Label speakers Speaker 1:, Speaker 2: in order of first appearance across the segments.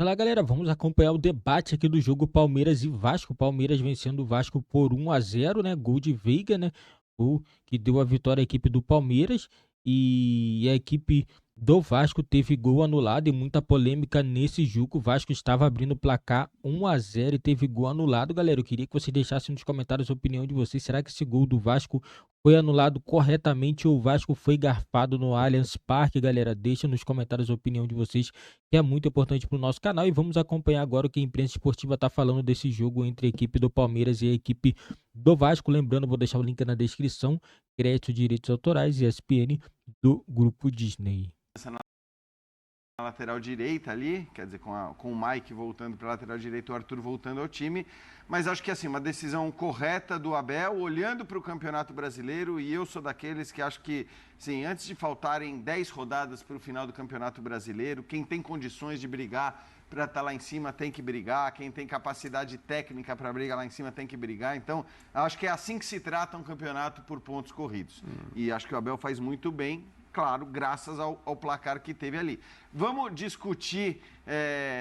Speaker 1: Fala galera, vamos acompanhar o debate aqui do jogo Palmeiras e Vasco. Palmeiras vencendo o Vasco por 1-0, né? Gol de Veiga, né? Gol que deu a vitória à equipe do Palmeiras. E a equipe do Vasco teve gol anulado e muita polêmica nesse jogo. O Vasco estava abrindo o placar 1-0 e teve gol anulado. Galera, eu queria que você deixasse nos comentários a opinião de vocês. Será que esse gol do Vasco foi anulado corretamente ou o Vasco foi garfado no Allianz Parque? Galera, deixa nos comentários a opinião de vocês, que é muito importante para o nosso canal. E vamos acompanhar agora o que a imprensa esportiva está falando desse jogo entre a equipe do Palmeiras e a equipe do Vasco. Lembrando, vou deixar o link na descrição: crédito, direitos autorais e ESPN do Grupo Disney.
Speaker 2: Na lateral direita ali, quer dizer, com o Mike voltando para a lateral direita, o Arthur voltando ao time, mas acho que assim, uma decisão correta do Abel, olhando para o Campeonato Brasileiro, e eu sou daqueles que acho que, sim, antes de faltarem 10 rodadas para o final do Campeonato Brasileiro, quem tem condições de brigar para estar lá em cima tem que brigar, quem tem capacidade técnica para brigar lá em cima tem que brigar, então acho que é assim que se trata um campeonato por pontos corridos, e acho que o Abel faz muito bem, claro, graças ao placar que teve ali. Vamos discutir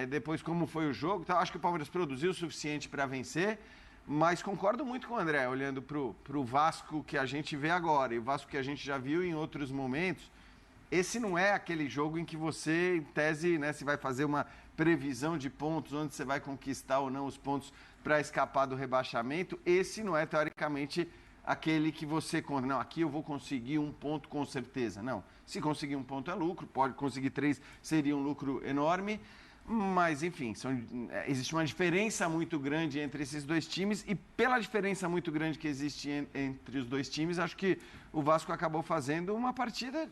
Speaker 2: depois como foi o jogo. Então, acho que o Palmeiras produziu o suficiente para vencer, mas concordo muito com o André, olhando para o Vasco que a gente vê agora e o Vasco que a gente já viu em outros momentos. Esse não é aquele jogo em que você, em tese, né, se vai fazer uma previsão de pontos, onde você vai conquistar ou não os pontos para escapar do rebaixamento. Esse não é, teoricamente, aquele que você conta, não, aqui eu vou conseguir um ponto com certeza. Não, se conseguir um ponto é lucro, pode conseguir 3, seria um lucro enorme, mas enfim, existe uma diferença muito grande entre esses dois times e pela diferença muito grande que existe entre os dois times, acho que o Vasco acabou fazendo uma partida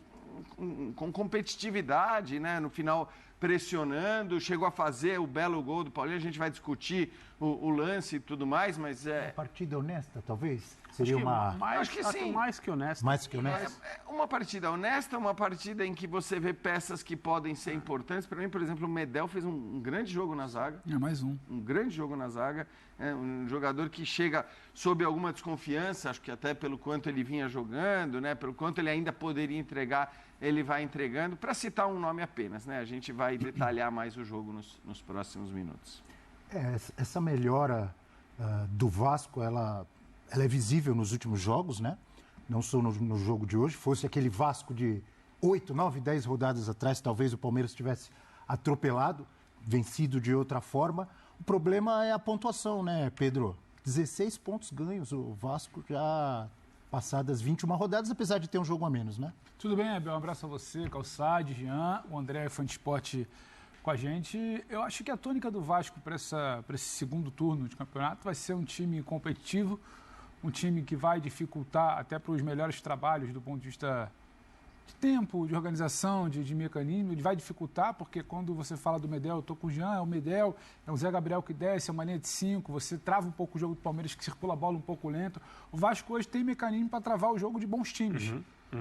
Speaker 2: com competitividade, né? No final pressionando, chegou a fazer o belo gol do Paulinho, a gente vai discutir o lance e tudo mais, mas
Speaker 3: Uma partida honesta, talvez? Seria uma...
Speaker 2: Acho que sim.
Speaker 4: Mais que honesto.
Speaker 3: Mais que honesta?
Speaker 2: Uma partida honesta, uma partida em que você vê peças que podem ser importantes. Para mim, por exemplo, o Medel fez um grande jogo na zaga.
Speaker 4: É mais um.
Speaker 2: Um grande jogo na zaga. É um jogador que chega sob alguma desconfiança, acho que até pelo quanto ele vinha jogando, né? Pelo quanto ele ainda poderia entregar, ele vai entregando. Para citar um nome apenas, né? A gente vai detalhar mais o jogo nos próximos minutos.
Speaker 3: Essa melhora do Vasco, ela é visível nos últimos jogos, né? Não só no jogo de hoje. Fosse aquele Vasco de 8, 9, 10 rodadas atrás, talvez o Palmeiras tivesse atropelado, vencido de outra forma. O problema é a pontuação, né, Pedro? 16 pontos ganhos, o Vasco já passadas 21 rodadas, apesar de ter um jogo a menos, né?
Speaker 4: Tudo bem, Abel? Um abraço a você, Calçade, Jean, o André, fã de esporte com a gente. Eu acho que a tônica do Vasco para esse segundo turno de campeonato vai ser um time competitivo, um time que vai dificultar até para os melhores trabalhos do ponto de vista de tempo, de organização, de mecanismo, ele vai dificultar, porque quando você fala do Medel, eu estou com o Jean, é o Medel, é o Zé Gabriel que desce, é uma linha de 5, você trava um pouco o jogo do Palmeiras, que circula a bola um pouco lento. O Vasco hoje tem mecanismo para travar o jogo de bons times.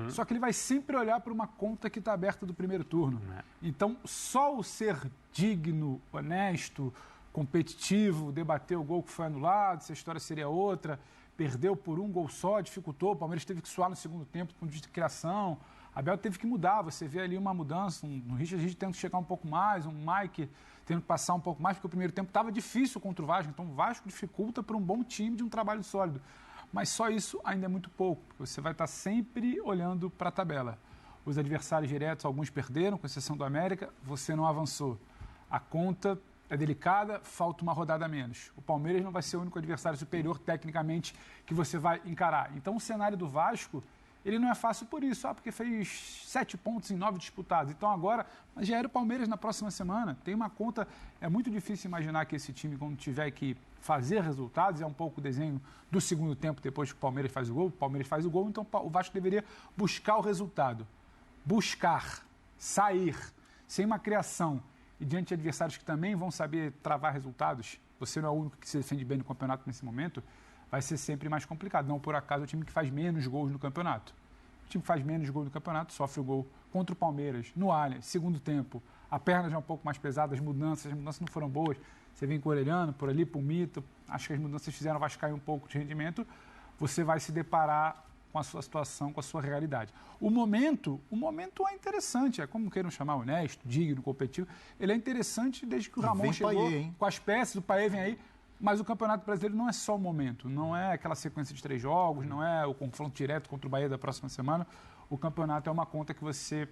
Speaker 4: Só que ele vai sempre olhar para uma conta que está aberta do primeiro turno. Então, só o ser digno, honesto, competitivo, debater o gol que foi anulado, se a história seria outra, perdeu por um gol só, dificultou, o Palmeiras teve que suar no segundo tempo do ponto de vista de criação, Abel teve que mudar, você vê ali uma mudança, um Richard tendo que chegar um pouco mais, um Mike tendo que passar um pouco mais, porque o primeiro tempo estava difícil contra o Vasco, então o Vasco dificulta para um bom time de um trabalho sólido. Mas só isso ainda é muito pouco, porque você vai estar sempre olhando para a tabela. Os adversários diretos, alguns perderam, com exceção do América, você não avançou. A conta é delicada, falta uma rodada a menos. O Palmeiras não vai ser o único adversário superior tecnicamente que você vai encarar. Então o cenário do Vasco, ele não é fácil por isso, porque fez 7 pontos em 9 disputados. Então agora, mas já era o Palmeiras na próxima semana. Tem uma conta, é muito difícil imaginar que esse time, quando tiver que fazer resultados, é um pouco o desenho do segundo tempo, depois que o Palmeiras faz o gol. O Palmeiras faz o gol, então o Vasco deveria buscar o resultado. Buscar, sair, sem uma criação e diante de adversários que também vão saber travar resultados, você não é o único que se defende bem no campeonato nesse momento, vai ser sempre mais complicado. Não por acaso o time que faz menos gols no campeonato. O time que faz menos gols no campeonato sofre o gol contra o Palmeiras, no Allianz, segundo tempo. A perna já é um pouco mais pesada, as mudanças não foram boas. Você vem com o Orelhano, por ali, por Mito. Acho que as mudanças fizeram o Vasco cair um pouco de rendimento. Você vai se deparar com a sua situação, com a sua realidade. O momento é interessante, é como queiram chamar, honesto, digno, competitivo. Ele é interessante desde que o Ramon chegou com as peças, o Paê vem aí. Mas o Campeonato Brasileiro não é só o momento, não é aquela sequência de 3 jogos, não é o confronto direto contra o Bahia da próxima semana. O campeonato é uma conta que você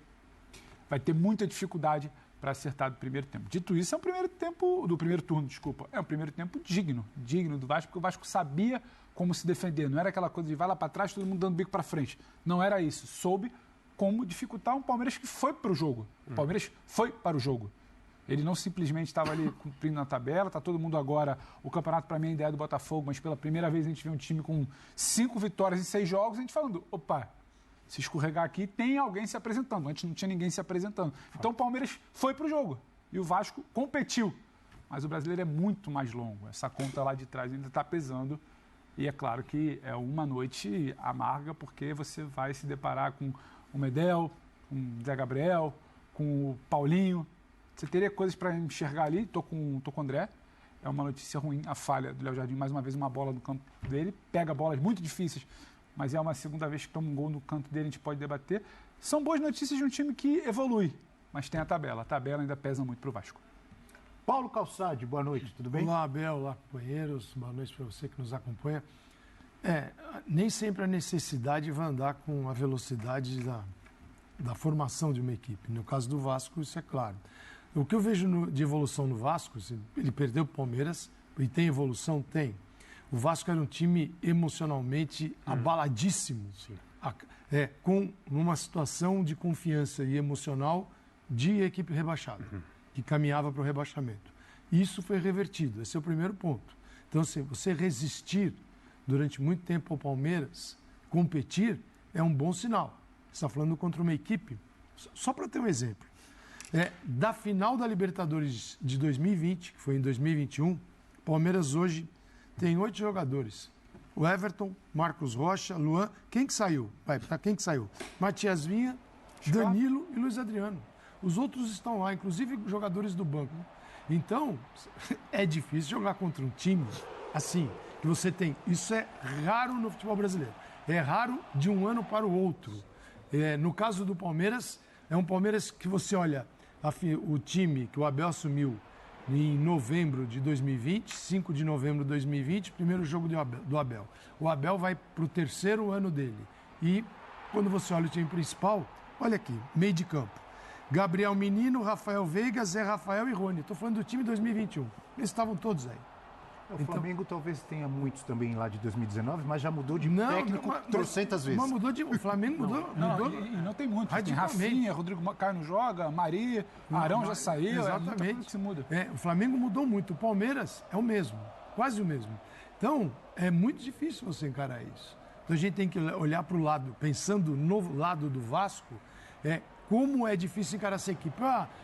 Speaker 4: vai ter muita dificuldade para acertar do primeiro tempo. Dito isso, é um primeiro tempo, do primeiro turno, desculpa, é um primeiro tempo digno do Vasco, porque o Vasco sabia como se defender, não era aquela coisa de vai lá para trás, todo mundo dando bico para frente. Não era isso, soube como dificultar um Palmeiras que foi para o jogo. O Palmeiras foi para o jogo. Ele não simplesmente estava ali cumprindo na tabela, está todo mundo agora, o campeonato para mim é a ideia do Botafogo, mas pela primeira vez a gente vê um time com 5 vitórias em 6 jogos, a gente falando, opa, se escorregar aqui, tem alguém se apresentando. Antes não tinha ninguém se apresentando. Então o Palmeiras foi para o jogo e o Vasco competiu. Mas o brasileiro é muito mais longo, essa conta lá de trás ainda está pesando e é claro que é uma noite amarga porque você vai se deparar com o Medel, com o Zé Gabriel, com o Paulinho. Você teria coisas para enxergar ali, tô com o André. É uma notícia ruim, a falha do Léo Jardim, mais uma vez uma bola no campo dele, pega bolas muito difíceis, mas é uma segunda vez que toma um gol no canto dele, a gente pode debater. São boas notícias de um time que evolui, mas tem a tabela ainda pesa muito para o Vasco.
Speaker 3: Paulo Calçade, boa noite, tudo bem?
Speaker 5: Olá, Abel, olá, companheiros, boa noite para você que nos acompanha. Nem sempre a necessidade vai andar com a velocidade da formação de uma equipe. No caso do Vasco, isso é claro. O que eu vejo de evolução no Vasco, ele perdeu o Palmeiras e tem evolução? Tem. O Vasco era um time emocionalmente abaladíssimo, com uma situação de confiança e emocional de equipe rebaixada, que caminhava para o rebaixamento. Isso foi revertido, esse é o primeiro ponto. Então, assim, você resistir durante muito tempo ao Palmeiras, competir, é um bom sinal. Você está falando contra uma equipe, só para ter um exemplo. Da final da Libertadores de 2020, que foi em 2021, Palmeiras hoje tem 8 jogadores. O Everton, Marcos Rocha, Luan. Quem que saiu? Quem que saiu? Matias Vinha, Danilo e Luiz Adriano. Os outros estão lá, inclusive jogadores do banco. Então, é difícil jogar contra um time assim, que você tem. Isso é raro no futebol brasileiro. É raro de um ano para o outro. No caso do Palmeiras, é um Palmeiras que você olha o time que o Abel assumiu em novembro de 2020, 5 de novembro de 2020, primeiro jogo do Abel. O Abel vai para o 3º ano dele. E quando você olha o time principal, olha aqui, meio de campo. Gabriel Menino, Rafael Veiga, Zé Rafael e Rony. Estou falando do time 2021. Eles estavam todos aí.
Speaker 3: O Flamengo talvez tenha muitos também lá de 2019, mas já mudou de técnico trocentas vezes.
Speaker 5: Mas o Flamengo mudou.
Speaker 4: E não tem muito. Tem Rafinha, Rodrigo Caio não joga, Maria, Arão já saiu.
Speaker 5: Exatamente.
Speaker 4: Se muda.
Speaker 5: O Flamengo mudou muito. O Palmeiras é o mesmo, quase o mesmo. Então, é muito difícil você encarar isso. Então, a gente tem que olhar para o lado, pensando no lado do Vasco, como é difícil encarar essa equipe.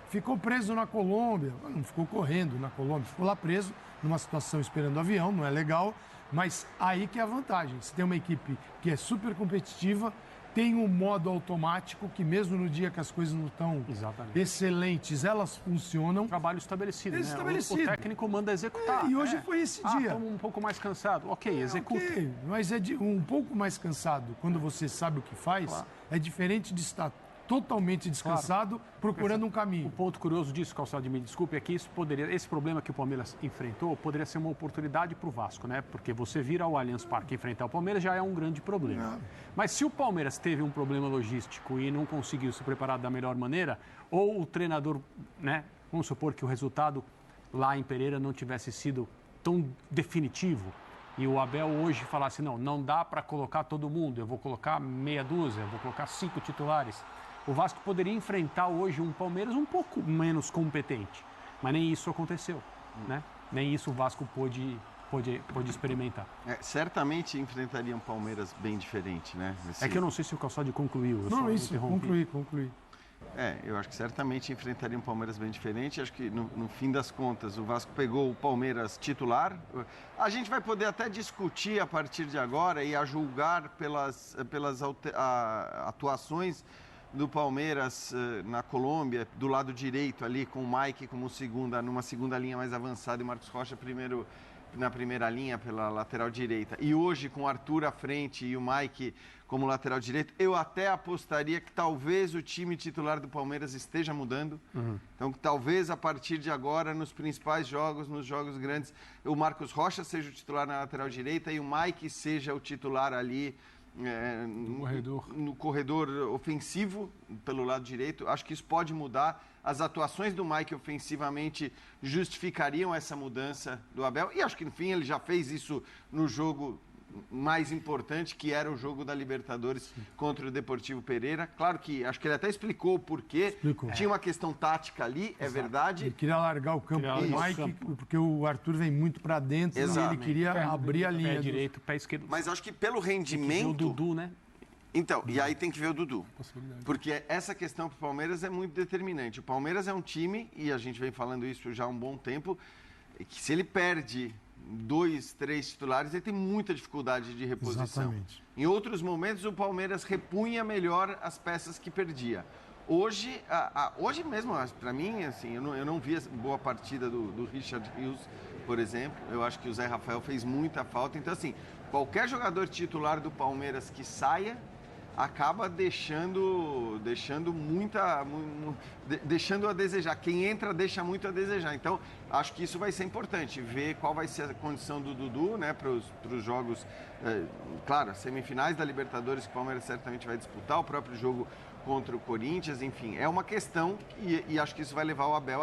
Speaker 5: Ficou preso na Colômbia. Não ficou correndo na Colômbia, ficou lá preso numa situação esperando o avião, não é legal, mas aí que é a vantagem. Você tem uma equipe que é super competitiva, tem um modo automático que mesmo no dia que as coisas não estão excelentes, elas funcionam.
Speaker 6: Trabalho estabelecido, né?
Speaker 5: Estabelecido.
Speaker 6: O técnico manda executar.
Speaker 5: E hoje foi esse dia.
Speaker 6: Estamos um pouco mais cansado. Ok, executa.
Speaker 5: Okay, mas um pouco mais cansado, quando você sabe o que faz, é diferente de estar totalmente descansado, procurando um caminho.
Speaker 6: O ponto curioso disso, Calçado, me desculpe, é que esse problema que o Palmeiras enfrentou poderia ser uma oportunidade para o Vasco, né? Porque você vir ao Allianz Parque enfrentar o Palmeiras já é um grande problema. Mas se o Palmeiras teve um problema logístico e não conseguiu se preparar da melhor maneira, ou o treinador, né? Vamos supor que o resultado lá em Pereira não tivesse sido tão definitivo, e o Abel hoje falasse, não dá para colocar todo mundo, eu vou colocar meia dúzia, eu vou colocar 5 titulares. O Vasco poderia enfrentar hoje um Palmeiras um pouco menos competente, mas nem isso aconteceu, né? Nem isso o Vasco pôde experimentar.
Speaker 2: Certamente enfrentaria um Palmeiras bem diferente, né?
Speaker 6: É que eu não sei se o Calçado concluiu.
Speaker 5: Concluí.
Speaker 2: Eu acho que certamente enfrentaria um Palmeiras bem diferente. Acho que no fim das contas o Vasco pegou o Palmeiras titular. A gente vai poder até discutir a partir de agora e a julgar pelas atuações do Palmeiras na Colômbia, do lado direito ali, com o Mike como numa segunda linha mais avançada e o Marcos Rocha primeiro na primeira linha pela lateral direita, e hoje com o Arthur à frente e o Mike como lateral direito, eu até apostaria que talvez o time titular do Palmeiras esteja mudando. Então, que talvez a partir de agora, nos principais jogos, nos jogos grandes, o Marcos Rocha seja o titular na lateral direita e o Mike seja o titular ali no corredor ofensivo pelo lado direito. Acho que isso pode mudar. As atuações do Mike ofensivamente justificariam essa mudança do Abel. E acho que, enfim, ele já fez isso no jogo mais importante, que era o jogo da Libertadores contra o Deportivo Pereira. Claro que acho que ele até explicou o porquê. Tinha uma questão tática ali, é verdade.
Speaker 5: Ele queria largar o campo do Mike, porque o Arthur vem muito para dentro.
Speaker 2: Exato.
Speaker 5: E ele queria abrir a linha.
Speaker 6: Pé direito, pé esquerdo.
Speaker 2: Mas acho que pelo rendimento...
Speaker 6: O Dudu, né?
Speaker 2: Então, e aí tem que ver o Dudu. Porque essa questão para o Palmeiras é muito determinante. O Palmeiras é um time, e a gente vem falando isso já há um bom tempo, que se ele perde 2, 3 titulares, ele tem muita dificuldade de reposição.
Speaker 5: Exatamente.
Speaker 2: Em outros momentos, o Palmeiras repunha melhor as peças que perdia. Hoje, hoje mesmo, para mim, assim, eu não vi boa partida do Richard Rios, por exemplo. Eu acho que o Zé Rafael fez muita falta. Então, assim, qualquer jogador titular do Palmeiras que saia, acaba deixando a desejar. Quem entra deixa muito a desejar. Então, acho que isso vai ser importante, ver qual vai ser a condição do Dudu, né, para os jogos, claro, semifinais da Libertadores, que o Palmeiras certamente vai disputar, o próprio jogo contra o Corinthians, enfim, é uma questão e acho que isso vai levar o Abel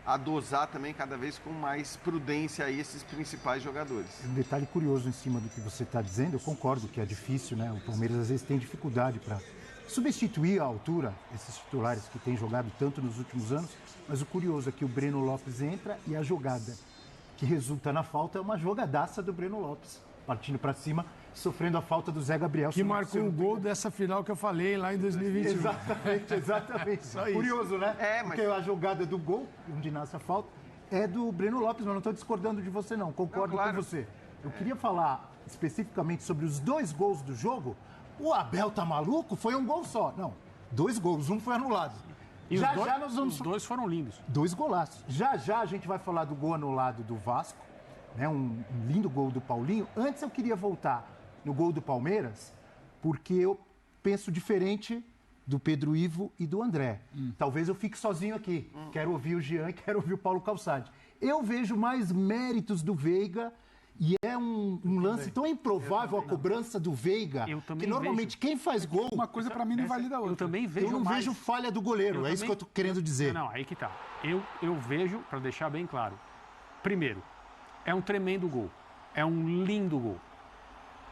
Speaker 2: a dosar também cada vez com mais prudência aí esses principais jogadores.
Speaker 3: Um detalhe curioso em cima do que você está dizendo, eu concordo que é difícil, né? O Palmeiras às vezes tem dificuldade para substituir à altura esses titulares que têm jogado tanto nos últimos anos, mas o curioso é que o Breno Lopes entra e a jogada que resulta na falta é uma jogadaça do Breno Lopes, partindo para cima, sofrendo a falta do Zé Gabriel.
Speaker 5: Que marcou o gol dessa final que eu falei lá em 2021.
Speaker 3: Exatamente. Curioso, né? Porque a jogada do gol, onde nasce a falta, é do Breno Lopes, mas não estou discordando de você, não. Concordo com você. Eu queria falar especificamente sobre os 2 gols do jogo. O Abel tá maluco? Foi um gol só. Não, 2 gols, um foi anulado.
Speaker 6: E os dois foram lindos.
Speaker 3: 2 golaços. Já a gente vai falar do gol anulado do Vasco, né? Um lindo gol do Paulinho. Antes eu queria voltar no gol do Palmeiras, porque eu penso diferente do Pedro Ivo e do André. Talvez eu fique sozinho aqui. Quero ouvir o Jean e quero ouvir o Paulo Calçade. Eu vejo mais méritos do Veiga e é um lance tão improvável a cobrança do Veiga, que normalmente quem faz gol...
Speaker 4: Uma coisa para mim não valida a outra.
Speaker 6: Eu também vejo
Speaker 3: Eu não vejo falha do goleiro, isso que eu tô querendo dizer.
Speaker 6: Não, aí que tá. Eu vejo, para deixar bem claro, primeiro, é um tremendo gol. É um lindo gol.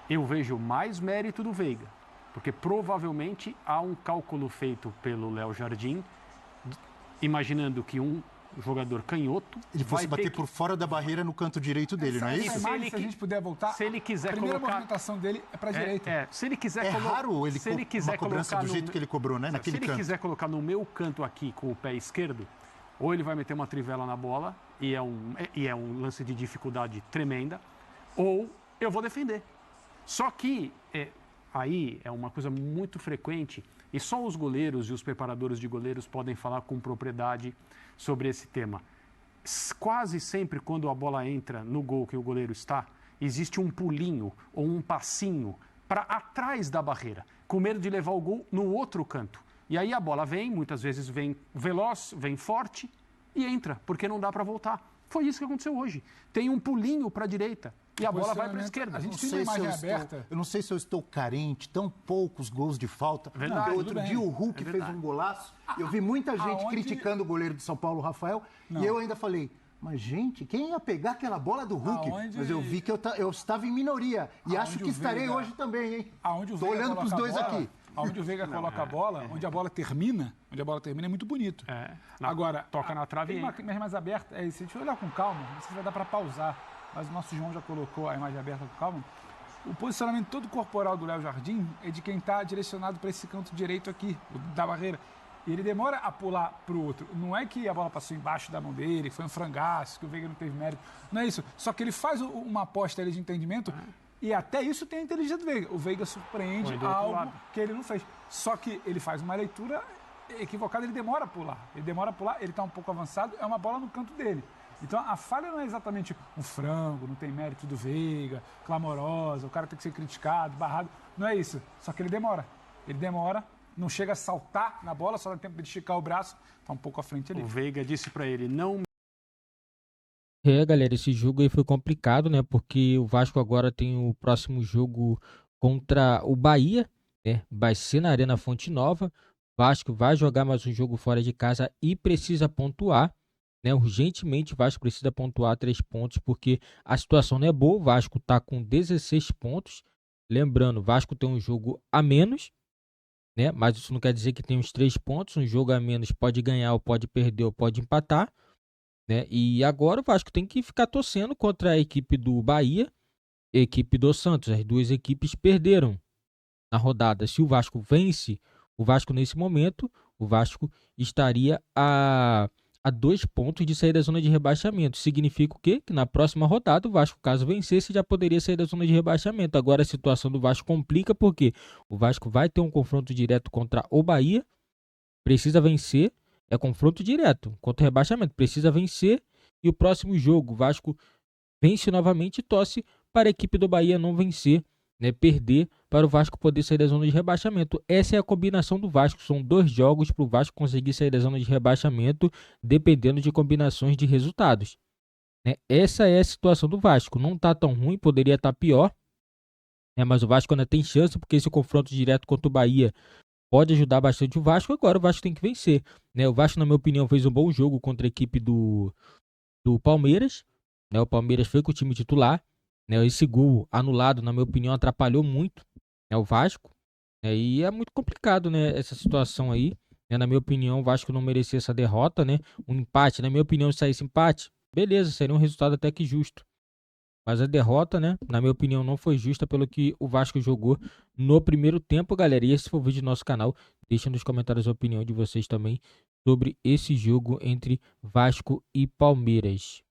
Speaker 6: Eu vejo mais mérito do Veiga, porque provavelmente há um cálculo feito pelo Léo Jardim, imaginando que um jogador canhoto...
Speaker 3: Ele fosse bater por fora da barreira no canto direito dele, não é isso?
Speaker 4: Se a gente puder voltar,
Speaker 6: se ele quiser
Speaker 4: a primeira
Speaker 6: colocar...
Speaker 4: movimentação dele é para a direita.
Speaker 6: Se ele quiser
Speaker 3: raro ele uma cobrança do jeito que ele cobrou, né? Naquele
Speaker 6: canto. Se ele quiser colocar no meu canto aqui com o pé esquerdo, ou ele vai meter uma trivela na bola, e é um lance de dificuldade tremenda, ou eu vou defender. Só que aí é uma coisa muito frequente e só os goleiros e os preparadores de goleiros podem falar com propriedade sobre esse tema. Quase sempre quando a bola entra no gol que o goleiro está, existe um pulinho ou um passinho para atrás da barreira, com medo de levar o gol no outro canto. E aí a bola vem, muitas vezes vem veloz, vem forte e entra, porque não dá para voltar. Foi isso que aconteceu hoje. Tem um pulinho para a direita. E a bola vai para a esquerda.
Speaker 4: A gente tem uma imagem aberta.
Speaker 3: Eu não sei se eu estou carente, tão poucos gols de falta.
Speaker 6: Verdade,
Speaker 3: outro dia o Hulk fez um golaço. Eu vi muita gente criticando o goleiro de São Paulo, Rafael, e eu ainda falei, mas gente, quem ia pegar aquela bola do Hulk? Mas eu vi que eu estava em minoria. E acho que estarei hoje também, hein? Estou olhando para os dois aqui.
Speaker 4: Onde o Veiga coloca a bola, onde a bola termina é muito bonito. Agora,
Speaker 6: toca na trave.
Speaker 4: Tem uma imagem mais aberta, se a gente olhar com calma, não sei se vai dar para pausar, mas o nosso João já colocou a imagem aberta com calma. O posicionamento todo corporal do Léo Jardim é de quem está direcionado para esse canto direito aqui, da barreira. E ele demora a pular para o outro. Não é que a bola passou embaixo da mão dele, foi um frangaço, que o Veiga não teve mérito. Não é isso. Só que ele faz uma aposta ali de entendimento e até isso tem a inteligência do Veiga. O Veiga surpreende algo que ele não fez. Só que ele faz uma leitura equivocada, ele demora a pular. Ele está um pouco avançado, é uma bola no canto dele. Então a falha não é exatamente um frango, não tem mérito do Veiga, clamorosa, o cara tem que ser criticado, barrado. Não é isso. Só que ele demora. Ele demora, não chega a saltar na bola, só dá tempo de esticar o braço, tá um pouco à frente ali.
Speaker 6: O Veiga disse para ele, não.
Speaker 1: Galera, esse jogo aí foi complicado, né? Porque o Vasco agora tem o próximo jogo contra o Bahia, né? Vai ser na Arena Fonte Nova. Vasco vai jogar mais um jogo fora de casa e precisa pontuar, né? Urgentemente o Vasco precisa pontuar 3 pontos, porque a situação não é boa. O Vasco está com 16 pontos. Lembrando, o Vasco tem um jogo a menos, né? Mas isso não quer dizer que tem os 3 pontos. Um jogo a menos pode ganhar, ou pode perder, ou pode empatar, né? E agora o Vasco tem que ficar torcendo contra a equipe do Bahia e a equipe do Santos. As duas equipes perderam na rodada. Se o Vasco vence, o Vasco nesse momento, o Vasco estaria a 2 pontos de sair da zona de rebaixamento. Significa o quê? Que na próxima rodada o Vasco, caso vencesse, já poderia sair da zona de rebaixamento. Agora a situação do Vasco complica porque o Vasco vai ter um confronto direto contra o Bahia, precisa vencer, é confronto direto contra o rebaixamento, precisa vencer, e o próximo jogo o Vasco vence novamente e torce para a equipe do Bahia não vencer, né, perder, para o Vasco poder sair da zona de rebaixamento. Essa é a combinação do Vasco. São 2 jogos para o Vasco conseguir sair da zona de rebaixamento, dependendo de combinações de resultados, né? Essa é a situação do Vasco. Não está tão ruim, poderia estar pior, né, mas o Vasco ainda tem chance, porque esse confronto direto contra o Bahia pode ajudar bastante o Vasco. Agora o Vasco tem que vencer, né? O Vasco, na minha opinião, fez um bom jogo contra a equipe do Palmeiras, né? O Palmeiras foi com o time titular, né? Esse gol anulado, na minha opinião, atrapalhou muito, né, o Vasco, né? E é muito complicado, né, essa situação aí, né? Na minha opinião, o Vasco não merecia essa derrota, né? Um empate, na minha opinião, se saísse empate, beleza, seria um resultado até que justo. Mas a derrota, né, na minha opinião, não foi justa pelo que o Vasco jogou no primeiro tempo, galera. E esse foi o vídeo do nosso canal. Deixa nos comentários a opinião de vocês também sobre esse jogo entre Vasco e Palmeiras.